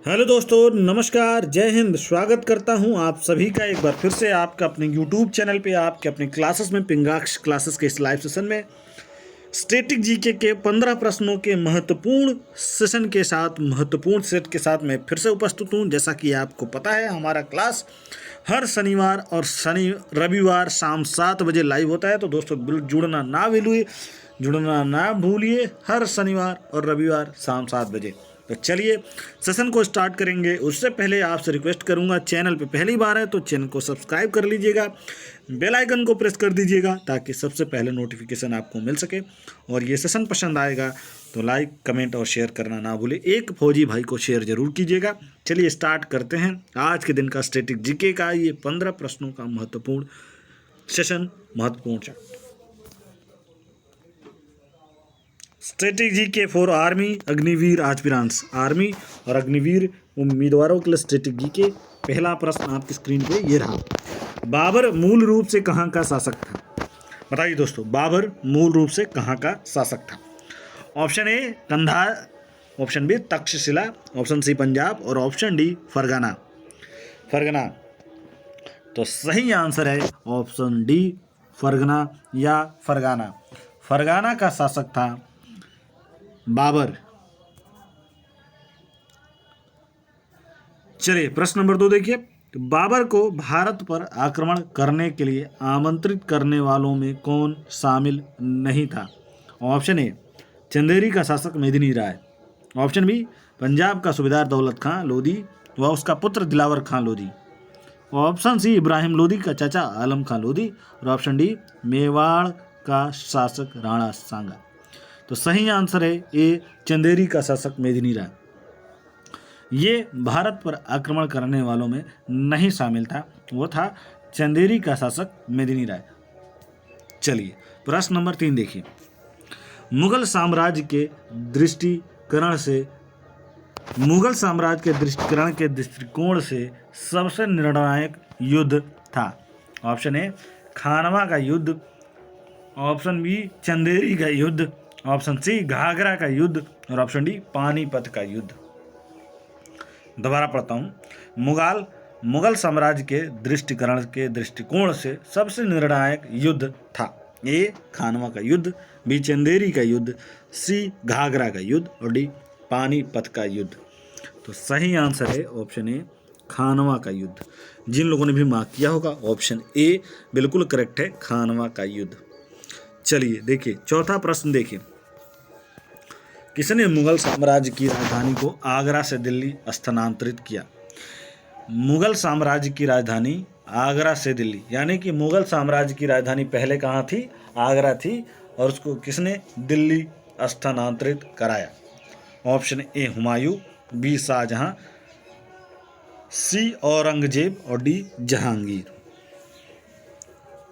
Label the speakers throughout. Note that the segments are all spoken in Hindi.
Speaker 1: हेलो दोस्तों, नमस्कार, जय हिंद। स्वागत करता हूं आप सभी का एक बार फिर से आपका अपने यूट्यूब चैनल पे आपके अपने क्लासेस में पिंगाक्ष क्लासेस के इस लाइव सेशन में स्टैटिक जीके के 15 प्रश्नों के महत्वपूर्ण सेशन के साथ महत्वपूर्ण सेट के साथ मैं फिर से उपस्थित हूं। जैसा कि आपको पता है, हमारा क्लास हर शनिवार और रविवार शाम 7 बजे लाइव होता है। तो दोस्तों जुड़ना ना भूलिए हर शनिवार और रविवार शाम 7 बजे। तो चलिए सेशन को स्टार्ट करेंगे। उससे पहले आपसे रिक्वेस्ट करूंगा, चैनल पे पहली बार है तो चैनल को सब्सक्राइब कर लीजिएगा, बेल आइकन को प्रेस कर दीजिएगा ताकि सबसे पहले नोटिफिकेशन आपको मिल सके। और ये सेशन पसंद आएगा तो लाइक, कमेंट और शेयर करना ना भूले। एक फौजी भाई को शेयर जरूर कीजिएगा। चलिए स्टार्ट करते हैं आज के दिन का स्टैटिक जीके का ये 15 प्रश्नों का महत्वपूर्ण सेशन, महत्वपूर्ण chapter. Strategy GK for army Agniveer aspirants, army और अग्निवीर उम्मीदवारों के लिए स्ट्रेटेजी जीके। पहला प्रश्न आपकी स्क्रीन पे ये रहा। बाबर मूल रूप से कहाँ का शासक था? बताइए दोस्तों, बाबर मूल रूप से कहाँ का शासक था? Option A Kandahar, option B Takshashila, option C Punjab और ऑप्शन डी फरगाना। तो सही आंसर है ऑप्शन डी फरगना या फरगाना। फरगाना का शासक था बाबर। चलिए प्रश्न नंबर 2 देखिए। तो बाबर को भारत पर आक्रमण करने के लिए आमंत्रित करने वालों में कौन शामिल नहीं था? ऑप्शन ए चंदेरी का शासक मेदिनी राय, ऑप्शन बी पंजाब का सूबेदार दौलत खां लोधी व उसका पुत्र दिलावर खां लोधी, ऑप्शन सी इब्राहिम लोधी का चाचा आलम खां लोधी और ऑप्शन डी मेवाड़ का शासक राणा सांगा। तो सही आंसर है ए चंदेरी का शासक मेदिनी राय। ये भारत पर आक्रमण करने वालों में नहीं शामिल था, वो था चंदेरी का शासक मेदिनी राय। चलिए प्रश्न नंबर 3 देखिए। मुगल साम्राज्य के दृष्टिकोण के दृष्टिकोण से सबसे निर्णायक युद्ध था। ऑप्शन ए खानवा का युद्ध, ऑप्शन बी चंदेरी का युद्ध, ऑप्शन सी घाघरा का युद्ध और ऑप्शन डी पानीपत का युद्ध। दोबारा पढ़ता हूँ। मुगल साम्राज्य के दृष्टिकोण से सबसे निर्णायक युद्ध था। ए खानवा का युद्ध, बी चंदेरी का युद्ध, सी घाघरा का युद्ध और डी पानीपत का युद्ध। तो सही आंसर है ऑप्शन ए खानवा का युद्ध। जिन लोगों ने भी मार्क किया होगा ऑप्शन ए बिल्कुल करेक्ट है, खानवा का युद्ध। चलिए देखिए चौथा प्रश्न देखिए। किसने मुगल साम्राज्य की राजधानी को आगरा से दिल्ली स्थानांतरित किया? मुगल साम्राज्य की राजधानी आगरा से दिल्ली, यानी कि मुगल साम्राज्य की राजधानी पहले कहाँ थी? आगरा थी, और उसको किसने दिल्ली स्थानांतरित कराया? Option A Humayun, B Shah Jahan, C Aurangzeb और डी जहांगीर।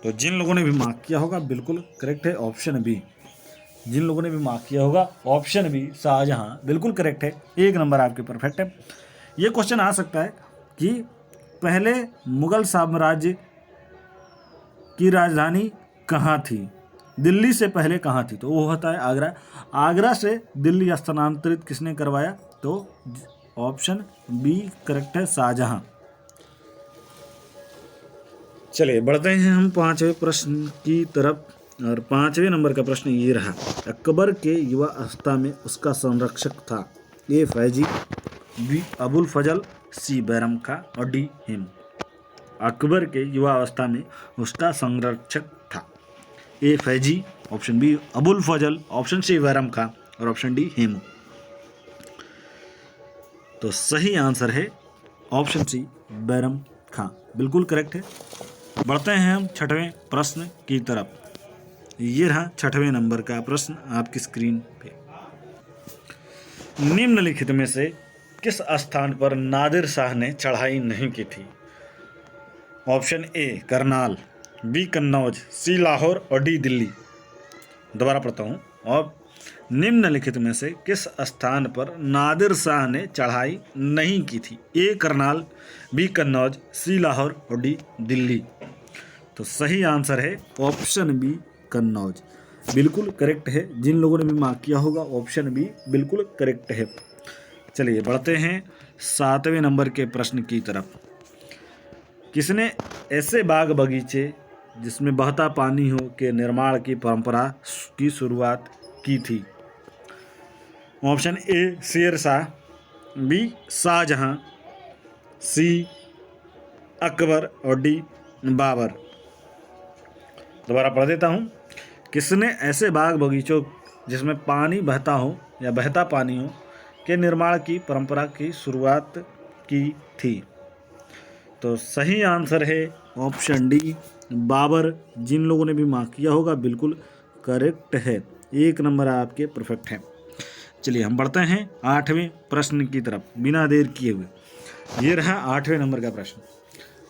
Speaker 1: तो जिन लोगों ने भी मार्क किया होगा बिल्कुल करेक्ट है ऑप्शन बी। जिन लोगों ने भी मार्क किया होगा ऑप्शन बी शाहजहां बिल्कुल करेक्ट है। 1 नंबर आपके परफेक्ट है। ये क्वेश्चन आ सकता है कि पहले मुगल साम्राज्य की राजधानी कहाँ थी, दिल्ली से पहले कहाँ थी? तो वो होता है आगरा। आगरा से दिल्ली स्थानांतरित किसने करवाया? तो ऑप्शन बी करेक्ट है, शाहजहां। चलिए बढ़ते हैं हम 5वें प्रश्न की तरफ। और 5वें नंबर का प्रश्न ये रहा। अकबर के युवा अवस्था में उसका संरक्षक था। ए फैजी, बी अबुल फजल, सी बैरम खां और डी हेमू। अकबर के युवा अवस्था में उसका संरक्षक था। ए फैजी, ऑप्शन बी अबुल फजल, ऑप्शन सी बैरम खां और ऑप्शन डी हेमू। तो सही आंसर है ऑप्शन सी बैरम खां, बिल्कुल करेक्ट है। बढ़ते हैं हम 6वें प्रश्न की तरफ। ये रहा 6वें नंबर का प्रश्न आपकी स्क्रीन पे। निम्नलिखित में से किस स्थान पर नादिर शाह ने चढ़ाई नहीं की थी? Option A Karnal, B Kannauj, C Lahore और डी दिल्ली। दोबारा पढ़ता हूँ। और निम्नलिखित में से किस स्थान पर नादिर शाह ने चढ़ाई नहीं की थी? ए करनाल, बी कन्नौज, सी लाहौर और डी दिल्ली। तो सही आंसर है ऑप्शन बी कन्नौज, बिल्कुल करेक्ट है। जिन लोगों ने भी मार्क किया होगा ऑप्शन बी बिल्कुल करेक्ट है। चलिए बढ़ते हैं 7वें नंबर के प्रश्न की तरफ। किसने ऐसे बाग बगीचे जिसमें बहता पानी हो के निर्माण की परंपरा की शुरुआत की थी? ऑप्शन ए शेर शाह, बी शाहजहां, सी अकबर और डी बाबर। दोबारा पढ़ देता हूँ। किसने ऐसे बाग बगीचों जिसमें पानी बहता हो या बहता पानी हो के निर्माण की परंपरा की शुरुआत की थी? तो सही आंसर है ऑप्शन डी बाबर। जिन लोगों ने भी मार्क किया होगा बिल्कुल करेक्ट है, 1 नंबर आपके परफेक्ट है। चलिए हम बढ़ते हैं 8वें प्रश्न की तरफ बिना देर किए हुए। ये रहा 8वें नंबर का प्रश्न।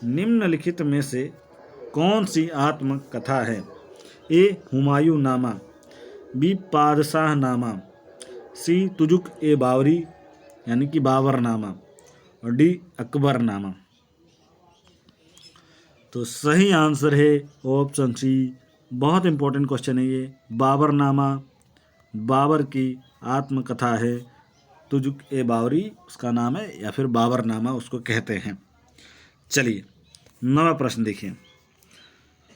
Speaker 1: निम्नलिखित में से कौन सी आत्मकथा है? ए हुमायूं नामा, बी पादशाह नामा, सी तुजुक ए बावरी यानी कि बाबर नामा और डी अकबर नामा। तो सही आंसर है ऑप्शन सी। बहुत इंपॉर्टेंट क्वेश्चन है ये। बाबर नामा बाबर की आत्मकथा है, तुजुक ए बावरी उसका नाम है या फिर बाबर नामा उसको कहते हैं। चलिए 9वां प्रश्न देखिए।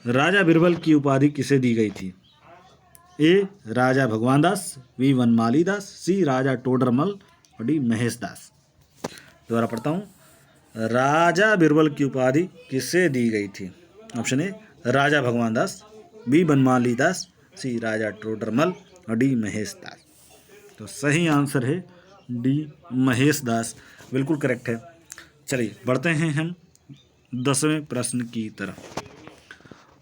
Speaker 1: राजा बीरबल की उपाधि किसे दी गई थी? ए राजा भगवान दास, बी वनमाली दास, सी राजा टोडरमल और डी महेश दास। दोबारा पढ़ता हूँ। राजा बीरबल की उपाधि किसे दी गई थी? ऑप्शन ए राजा भगवान दास, बी वनमाली दास, सी राजा टोडरमल और डी महेश दास। तो सही आंसर है डी महेश दास, बिल्कुल करेक्ट है। चलिए बढ़ते हैं हम 10वें प्रश्न की तरफ।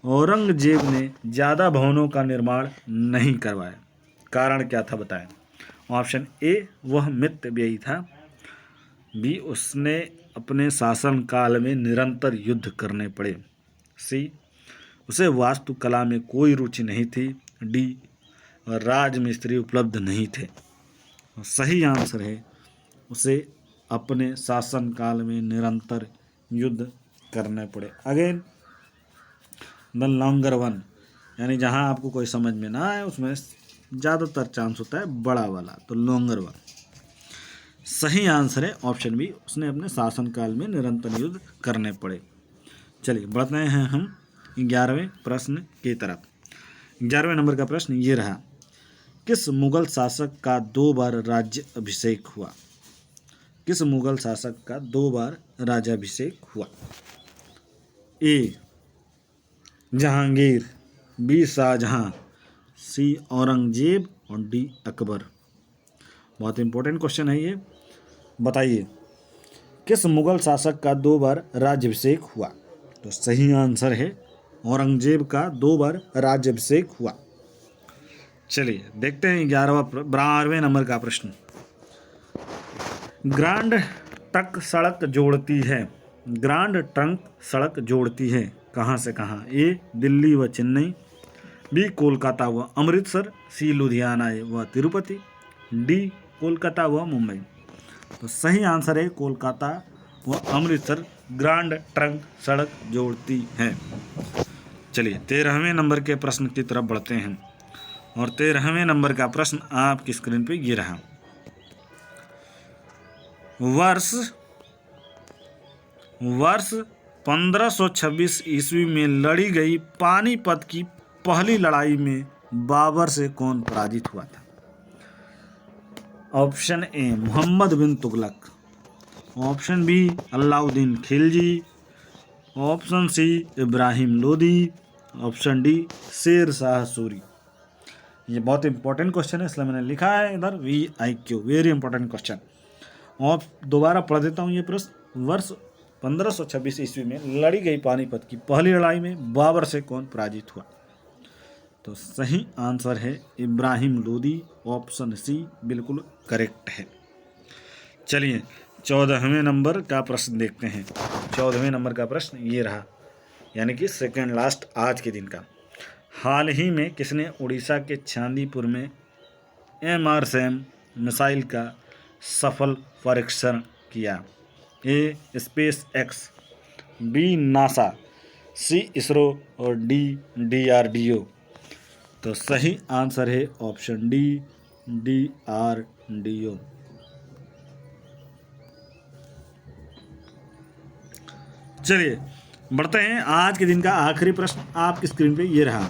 Speaker 1: औरंगजेब ने ज़्यादा भवनों का निर्माण नहीं करवाया, कारण क्या था बताएं? ऑप्शन ए वह मितव्ययी था, बी उसने अपने शासनकाल में निरंतर युद्ध करने पड़े, सी उसे वास्तुकला में कोई रुचि नहीं थी, डी राजमिस्त्री उपलब्ध नहीं थे। सही आंसर है उसे अपने शासनकाल में निरंतर युद्ध करने पड़े। अगेन द लॉन्गर वन, यानी जहाँ आपको कोई समझ में ना आए उसमें ज़्यादातर चांस होता है बड़ा वाला, तो लॉन्गर वन। सही आंसर है ऑप्शन बी, उसने अपने शासनकाल में निरंतर युद्ध करने पड़े। चलिए बढ़ते हैं हम 11वें प्रश्न की तरफ। 11वें नंबर का प्रश्न ये रहा। किस मुगल शासक का 2 बार राज्य अभिषेक हुआ? किस मुगल शासक का 2 बार राज्याभिषेक हुआ? ए जहांगीर, बी शाहजहां, सी औरंगजेब और डी अकबर। बहुत इंपॉर्टेंट क्वेश्चन है ये। बताइए किस मुगल शासक का 2 बार राज्याभिषेक हुआ? तो सही आंसर है औरंगजेब का 2 बार राज्याभिषेक हुआ। चलिए देखते हैं 12वें नंबर का प्रश्न। ग्रांड ट्रंक सड़क जोड़ती है, ग्रांड ट्रंक सड़क जोड़ती है कहाँ से कहाँ? ए दिल्ली व चेन्नई, बी कोलकाता व अमृतसर, सी लुधियाना व तिरुपति, डी कोलकाता व मुंबई। तो सही आंसर है कोलकाता व अमृतसर ग्रांड ट्रंक सड़क जोड़ती है। चलिए 13वें नंबर के प्रश्न की तरफ बढ़ते हैं और 13वें नंबर का प्रश्न आपकी स्क्रीन पे ये रहा। वर्ष 1526 ईस्वी में लड़ी गई पानीपत की पहली लड़ाई में बाबर से कौन पराजित हुआ था? Option A Mohammad bin Tughlaq, option B Alauddin Khilji, option C Ibrahim Lodi, option D Sher Shah Suri. ये बहुत इंपॉर्टेंट क्वेश्चन है इसलिए मैंने लिखा है इधर VIQ, वेरी इंपॉर्टेंट क्वेश्चन। और दोबारा पढ़ देता हूँ ये प्रश्न। वर्ष 1526 ईस्वी में लड़ी गई पानीपत की पहली लड़ाई में बाबर से कौन पराजित हुआ? तो सही आंसर है इब्राहिम लोदी, ऑप्शन सी बिल्कुल करेक्ट है। चलिए 14वें नंबर का प्रश्न देखते हैं। 14वें नंबर का प्रश्न ये रहा, यानी कि सेकेंड लास्ट आज के दिन का। हाल ही में किसने उड़ीसा के चांदीपुर में MRSAM मिसाइल का सफल परीक्षण किया? ए स्पेस एक्स, बी नासा, सी इसरो और डी DRDO। तो सही आंसर है ऑप्शन डी DRDO। चलिए बढ़ते हैं। आज के दिन का आखिरी प्रश्न आपकी स्क्रीन पे ये रहा।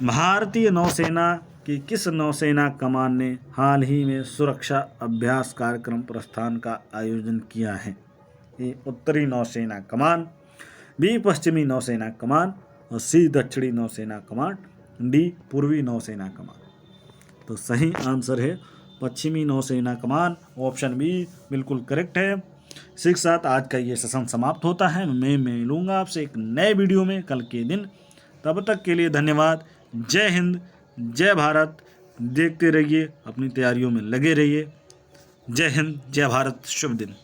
Speaker 1: भारतीय नौसेना की किस नौसेना कमान ने हाल ही में सुरक्षा अभ्यास कार्यक्रम प्रस्थान का आयोजन किया है? ए उत्तरी नौसेना कमान, बी पश्चिमी नौसेना कमान और सी दक्षिणी नौसेना कमान, डी पूर्वी नौसेना कमान। तो सही आंसर है पश्चिमी नौसेना कमान, ऑप्शन बी बिल्कुल करेक्ट है। इसी के साथ आज का ये सेशन समाप्त होता है। मैं मिलूंगा आपसे एक नए वीडियो में कल के दिन। तब तक के लिए धन्यवाद। जय हिंद, जय भारत। देखते रहिए, अपनी तैयारियों में लगे रहिए। जय हिंद, जय भारत, शुभ दिन।